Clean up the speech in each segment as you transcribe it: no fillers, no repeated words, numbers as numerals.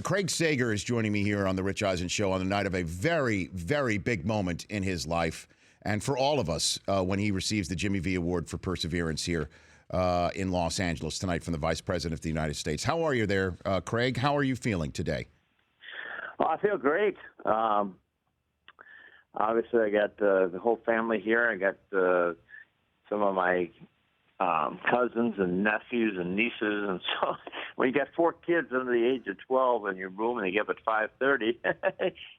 Craig Sager is joining me here on the Rich Eisen Show on the night of a very, very big moment in his life, and for all of us, when he receives the Jimmy V Award for Perseverance here in Los Angeles tonight from the Vice President of the United States. How are you there, Craig? How are you feeling today? Well, I feel great. Obviously, I got the whole family here. I got some of my cousins and nephews and nieces, and so when you got 4 kids under the age of 12 in your room and they get up at 5:30,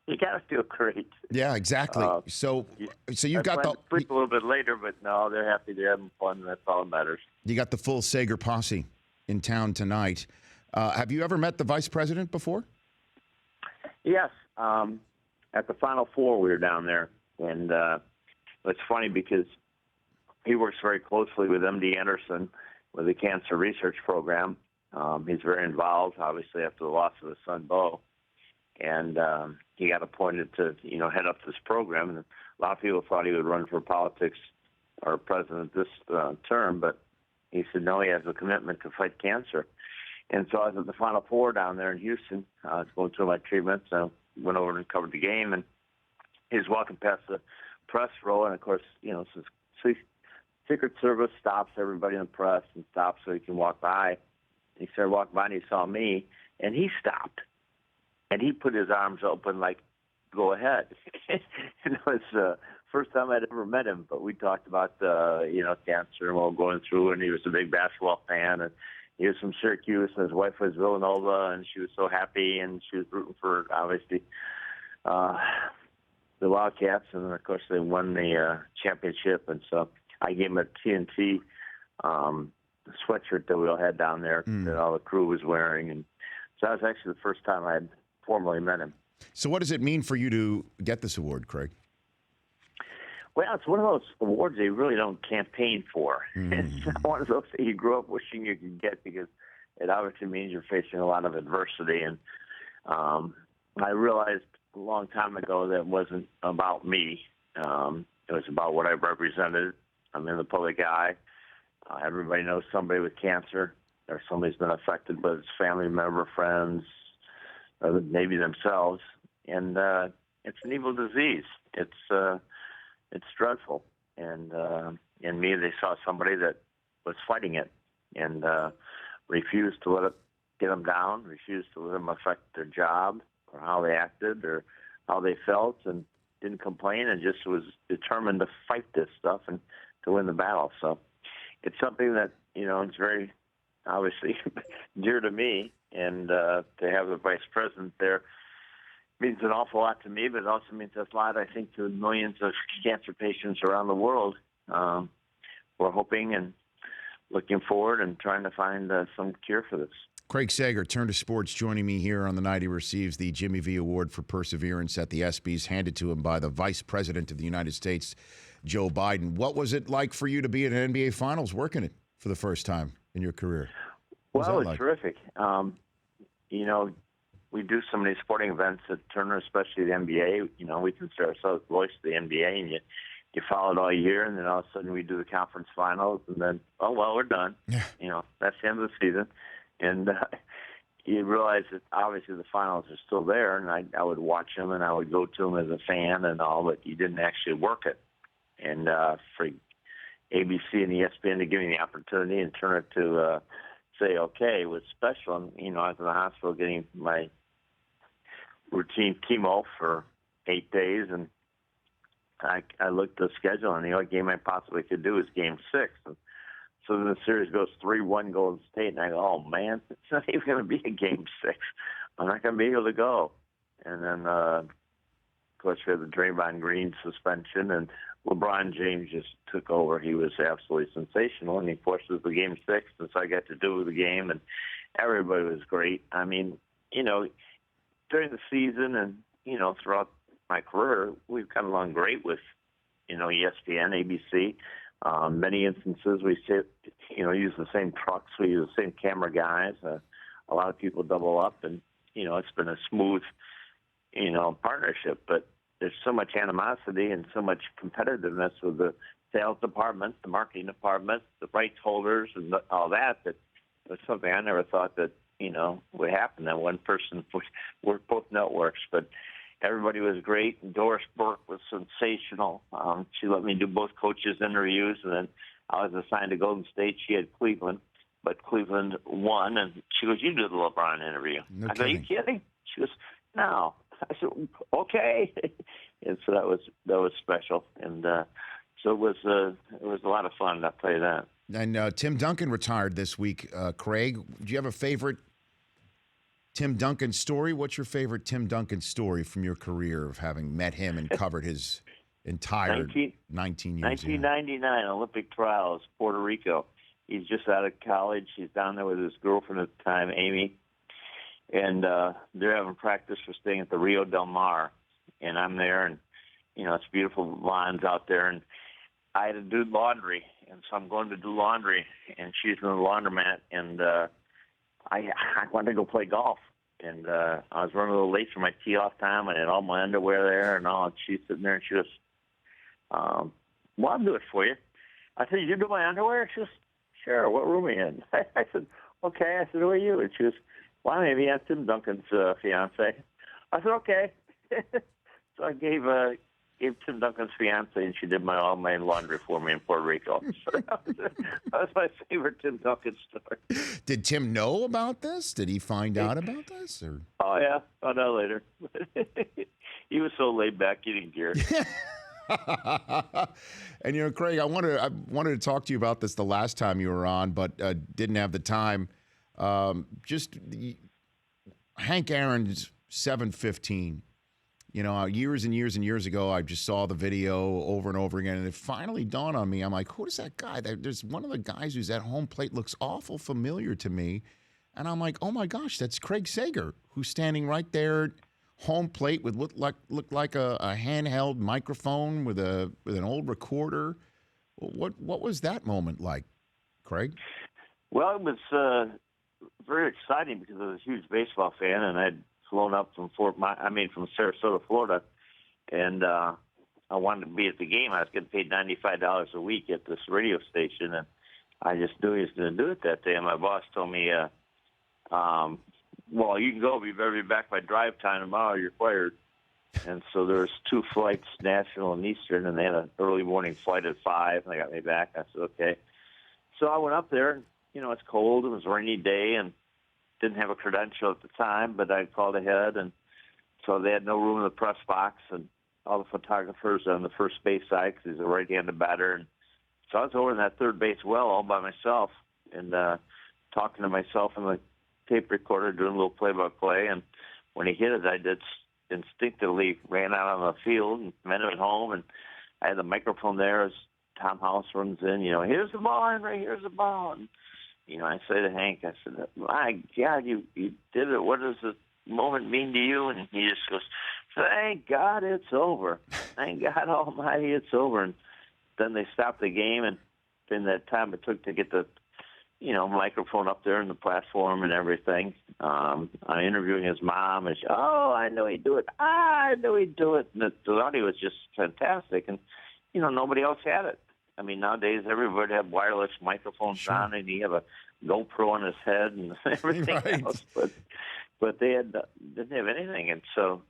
you gotta feel great. Yeah, exactly. So you've got to sleep a little bit later, but no, they're happy, they're having fun, and that's all that matters. You got the full Sager posse in town tonight. Have you ever met the Vice President before? Yes, at the Final Four we were down there, and it's funny because he works very closely with MD Anderson with the cancer research program. He's very involved, obviously, after the loss of his son, Bo. And he got appointed to, head up this program. And a lot of people thought he would run for politics or president this term, but he said, no, he has a commitment to fight cancer. And so I was at the Final Four down there in Houston. I was going through my treatments. I went over and covered the game, and he was walking past the press row. And, of course, since Secret Service stops everybody in the press and stops so he can walk by. He started walking by and he saw me, and he stopped. And he put his arms open like, go ahead. It was the first time I'd ever met him, but we talked about, cancer and what we're going through, and he was a big basketball fan. And he was from Syracuse, and his wife was Villanova, and she was so happy, and she was rooting for, obviously, the Wildcats. And then, of course, they won the championship, and so I gave him a TNT sweatshirt that we all had down there that all the crew was wearing. And so that was actually the first time I had formally met him. So what does it mean for you to get this award, Craig? Well, it's one of those awards that you really don't campaign for. It's not one of those that you grew up wishing you could get, because it obviously means you're facing a lot of adversity. And I realized a long time ago that it wasn't about me. It was about what I represented. I'm in the public eye. Everybody knows somebody with cancer, or somebody's been affected, but it's family member, friends, or maybe themselves. And it's an evil disease. It's dreadful. And in me, they saw somebody that was fighting it and refused to let it get them down, refused to let them affect their job or how they acted or how they felt, and didn't complain and just was determined to fight this stuff and to win the battle. So it's something that, it's very obviously dear to me, and to have the Vice President there means an awful lot to me, but it also means a lot, I think, to millions of cancer patients around the world. We're hoping and looking forward and trying to find some cure for this. Craig Sager, Turn to Sports, joining me here on the night he receives the Jimmy V Award for Perseverance at the ESPYS, handed to him by the Vice President of the United States, Joe Biden. What was it like for you to be at an NBA Finals working it for the first time in your career? Well, it was terrific. We do so many sporting events at Turner, especially the NBA. We consider ourselves the voice of the NBA, and you follow it all year, and then all of a sudden we do the conference finals, and then, we're done. Yeah. That's the end of the season. And you realize that obviously the finals are still there, and I would watch them, and I would go to them as a fan and all, but you didn't actually work it. And for ABC and ESPN to give me the opportunity and turn it to say, okay, it was special. And, I was in the hospital getting my routine chemo for 8 days, and I looked at the schedule, and the only game I possibly could do is Game 6. And so then the series goes 3-1 Golden State, and I go, oh, man, it's not even going to be a Game 6. I'm not going to be able to go. And then, of course, we had the Draymond Green suspension, and LeBron James just took over. He was absolutely sensational, and he forced us to Game 6, and so I got to do the game, and everybody was great. I mean, during the season and, throughout my career, we've gotten along great with, ESPN, ABC. Many instances we use the same trucks, we use the same camera guys. A lot of people double up, and, it's been a smooth, partnership, but there's so much animosity and so much competitiveness with the sales department, the marketing department, the rights holders, and all that, that was something I never thought that what happened. That one person worked both networks, but everybody was great. And Doris Burke was sensational. She let me do both coaches' interviews, and then I was assigned to Golden State. She had Cleveland, but Cleveland won, and she goes, "You do the LeBron interview." No I go, "Are you kidding. kidding?" She goes, "No." I said, "Okay." And so that was special, and so it was a lot of fun. I'll tell you that. And Tim Duncan retired this week. Craig, do you have a favorite Tim Duncan story? What's your favorite Tim Duncan story from your career of having met him and covered his entire 19 years? 1999 Olympic trials, Puerto Rico. He's just out of college. He's down there with his girlfriend at the time, Amy, and they're having practice for staying at the Rio Del Mar. And I'm there, and it's beautiful lines out there, and I had to do laundry, and so I'm going to do laundry, and she's in the laundromat, and I wanted to go play golf, and I was running a little late for my tee-off time. I had all my underwear there and all, and she's sitting there, and she goes, "Well, I'll do it for you." I said, "You do my underwear?" She goes, "Sure, what room are you in?" I said, "Okay." I said, "Who are you?" And she goes, "Well, maybe I'm Tim Duncan's fiance." I said, "Okay." So I gave Tim Duncan's fiance, and she did all my laundry for me in Puerto Rico. So that was my favorite Tim Duncan story. Did Tim know about this? Did he find out about this? Or? Oh yeah, found out later. He was so laid back, he didn't care. And Craig, I wanted to talk to you about this the last time you were on, but didn't have the time. Hank Aaron's 715. Years and years and years ago, I just saw the video over and over again, and it finally dawned on me. I'm like, who is that guy? There's one of the guys who's at home plate looks awful familiar to me. And I'm like, oh my gosh, that's Craig Sager, who's standing right there, home plate with looked like a handheld microphone with an old recorder. What was that moment like, Craig? Well, it was very exciting because I was a huge baseball fan, and I'd flown up from from Sarasota, Florida, and I wanted to be at the game. I was getting paid $95 a week at this radio station, and I just knew he was going to do it that day. And my boss told me, "Well, you can go. You better be back by drive time tomorrow. You're fired." And so there was 2 flights, National and Eastern, and they had an early morning flight at 5, and they got me back. I said, "Okay." So I went up there, and it's cold. It was a rainy day, and didn't have a credential at the time, but I called ahead, and so they had no room in the press box, and all the photographers on the first base side, because he's a right-handed batter, and so I was over in that third base well all by myself, and talking to myself on the tape recorder, doing a little play-by-play, and when he hit it, I just instinctively ran out on the field and met him at home, and I had the microphone there as Tom House runs in, "Here's the ball, Henry, here's the ball," and I say to Hank, I said, "My God, you did it. What does the moment mean to you?" And he just goes, "Thank God it's over. Thank God Almighty it's over." And then they stopped the game, and in that time it took to get the, microphone up there in the platform and everything. I'm interviewing his mom, and she, "Oh, I knew he'd do it. I knew he'd do it." And the audio was just fantastic, and nobody else had it. I mean, nowadays everybody have wireless microphones Sure. on, and you have a GoPro on his head and everything Right. else. But they didn't have anything, and so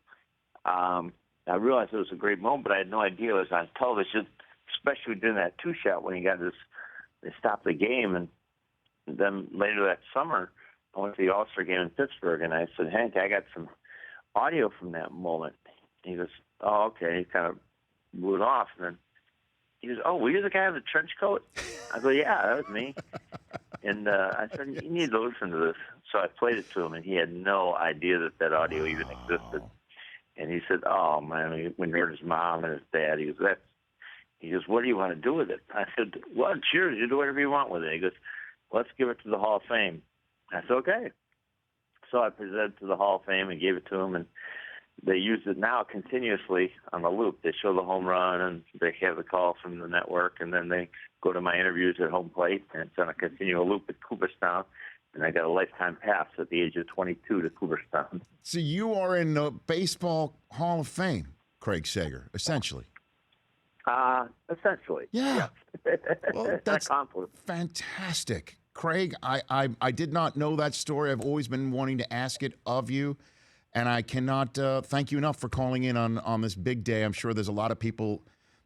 I realized it was a great moment, but I had no idea it was on television, especially during that 2-shot when they stopped the game, and then later that summer I went to the All-Star game in Pittsburgh, and I said, "Hank, I got some audio from that moment." He goes, "Oh, okay." He kind of blew it off, and then he goes, "Oh, were you the guy with the trench coat?" I go, "Yeah, that was me." And I said, "You need to listen to this." So I played it to him, and he had no idea that audio even existed. And he said, "Oh, man," when he heard his mom and his dad, he goes, "What do you want to do with it?" I said, "Well, it's yours. You do whatever you want with it." He goes, "Let's give it to the Hall of Fame." I said, "Okay." So I presented it to the Hall of Fame and gave it to him, and they use it now continuously on the loop. They show the home run, and they have the call from the network, and then they go to my interviews at home plate, and it's on a continual loop at Cooperstown. And I got a lifetime pass at the age of 22 to Cooperstown. So you are in the Baseball Hall of Fame, Craig Sager, essentially. Essentially. Yeah. Yeah. Well, that's accomplished. fantastic. Craig, I did not know that story. I've always been wanting to ask it of you, and I cannot thank you enough for calling in on this big day. I'm sure there's a lot of people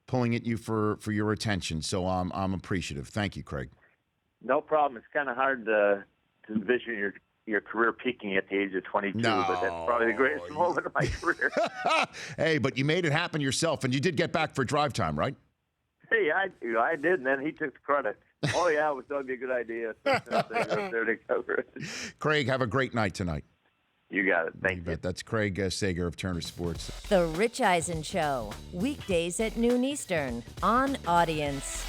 pulling at you for your attention, so I'm appreciative. Thank you, Craig. No problem. It's kind of hard to envision your career peaking at the age of 22, No. but that's probably the greatest moment of my career. Hey, but you made it happen yourself, and you did get back for drive time, right? Hey, I did, and then he took the credit. Oh, yeah, it was going to be a good idea. So there to cover it. Craig, have a great night tonight. You got it. Thank you. That's Craig Sager of Turner Sports. The Rich Eisen Show, weekdays at noon Eastern on Audience.